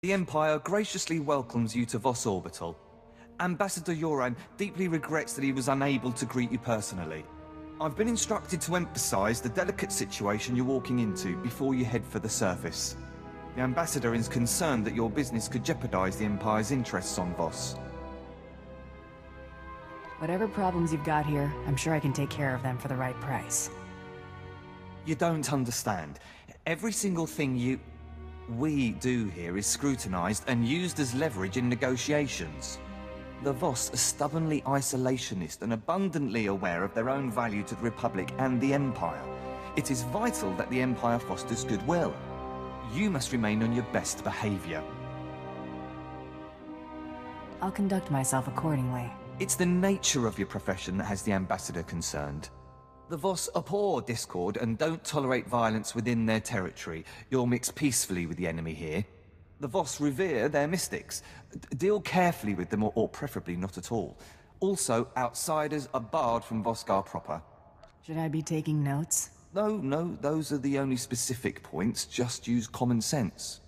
The Empire graciously welcomes you to Voss Orbital. Ambassador Yoran deeply regrets that he was unable to greet you personally. I've been instructed to emphasize the delicate situation you're walking into before you head for the surface. The Ambassador is concerned that your business could jeopardize the Empire's interests on Voss. Whatever problems you've got here, I'm sure I can take care of them for the right price. You don't understand. Every single thing we do here is scrutinized and used as leverage in negotiations. The Voss are stubbornly isolationist and abundantly aware of their own value to the Republic and the Empire. It is vital that the Empire fosters goodwill. You must remain on your best behavior. I'll conduct myself accordingly. It's the nature of your profession that has the Ambassador concerned. The Voss abhor discord and don't tolerate violence within their territory. You'll mix peacefully with the enemy here. The Voss revere their mystics. Deal carefully with them, or preferably not at all. Also, outsiders are barred from Vosgar proper. Should I be taking notes? No, those are the only specific points. Just use common sense.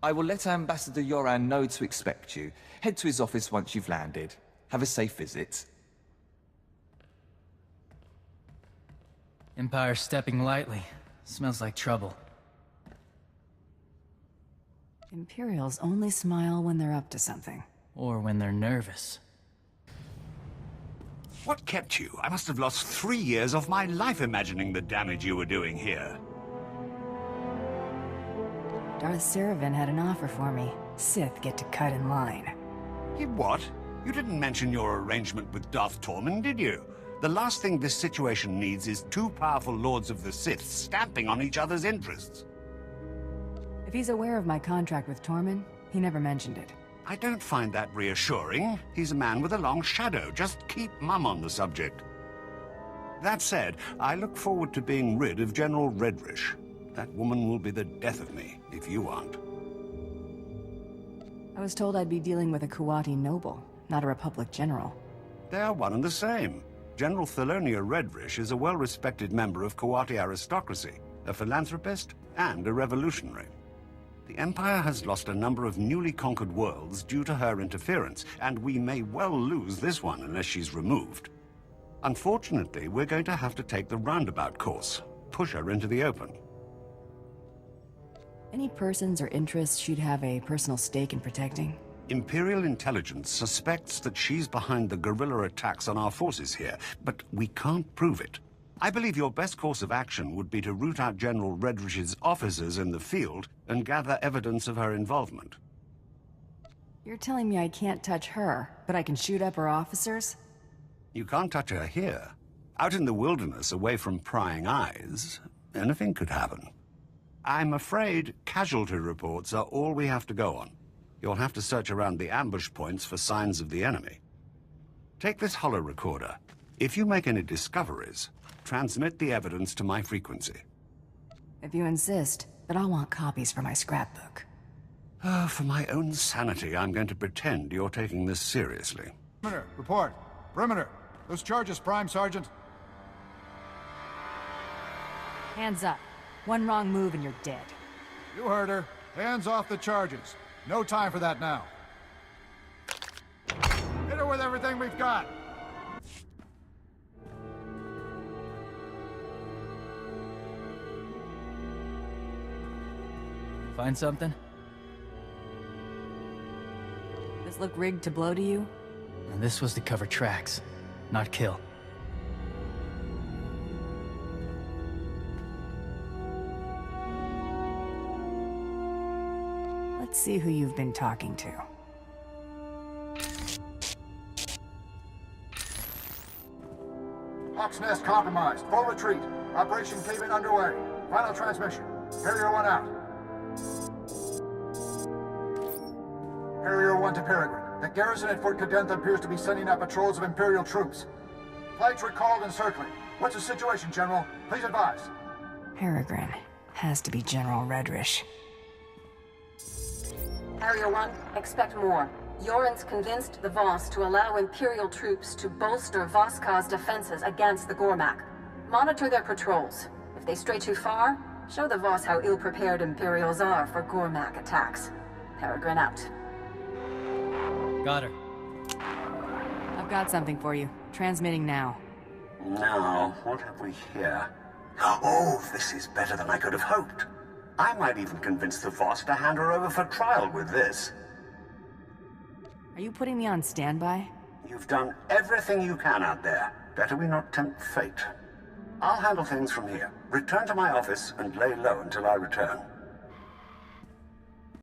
I will let Ambassador Yoran know to expect you. Head to his office once you've landed. Have a safe visit. Empire's stepping lightly. Smells like trouble. Imperials only smile when they're up to something. Or when they're nervous. What kept you? I must have lost 3 years of my life imagining the damage you were doing here. Darth Saravan had an offer for me. Sith get to cut in line. What? You didn't mention your arrangement with Darth Tormund, did you? The last thing this situation needs is two powerful Lords of the Sith stamping on each other's interests. If he's aware of my contract with Tormund, he never mentioned it. I don't find that reassuring. He's a man with a long shadow. Just keep mum on the subject. That said, I look forward to being rid of General Redrish. That woman will be the death of me, if you aren't. I was told I'd be dealing with a Kuwati noble, not a Republic general. They are one and the same. General Thelonia Redrish is a well-respected member of Kuwati aristocracy, a philanthropist, and a revolutionary. The Empire has lost a number of newly conquered worlds due to her interference, and we may well lose this one unless she's removed. Unfortunately, we're going to have to take the roundabout course, push her into the open. Any persons or interests she'd have a personal stake in protecting? Imperial intelligence suspects that she's behind the guerrilla attacks on our forces here, but we can't prove it. I believe your best course of action would be to root out General Redrish's officers in the field and gather evidence of her involvement. You're telling me I can't touch her, but I can shoot up her officers? You can't touch her here. Out in the wilderness, away from prying eyes, anything could happen. I'm afraid casualty reports are all we have to go on. You'll have to search around the ambush points for signs of the enemy. Take this holo recorder. If you make any discoveries, transmit the evidence to my frequency. If you insist, but I'll want copies for my scrapbook. For my own sanity, I'm going to pretend you're taking this seriously. Perimeter, report. Perimeter. Those charges, Prime Sergeant. Hands up. One wrong move and you're dead. You heard her. Hands off the charges. No time for that now. Hit her with everything we've got. Find something? This look rigged to blow to you? And this was to cover tracks, not kill. Let's see who you've been talking to. Hawk's Nest compromised. Full retreat. Operation Cave-In underway. Final transmission. Harrier 1 out. Harrier 1 to Peregrine. The garrison at Fort Cadentha appears to be sending out patrols of Imperial troops. Flights recalled and circling. What's the situation, General? Please advise. Peregrine. Has to be General Redrish. Harrier 1, expect more. Yoren's convinced the Voss to allow Imperial troops to bolster Voskar's defenses against the Gormak. Monitor their patrols. If they stray too far, show the Voss how ill-prepared Imperials are for Gormak attacks. Peregrine out. Got her. I've got something for you. Transmitting now. Now, what have we here? Oh, this is better than I could have hoped. I might even convince the Voss to hand her over for trial with this. Are you putting me on standby? You've done everything you can out there. Better we not tempt fate. I'll handle things from here. Return to my office and lay low until I return.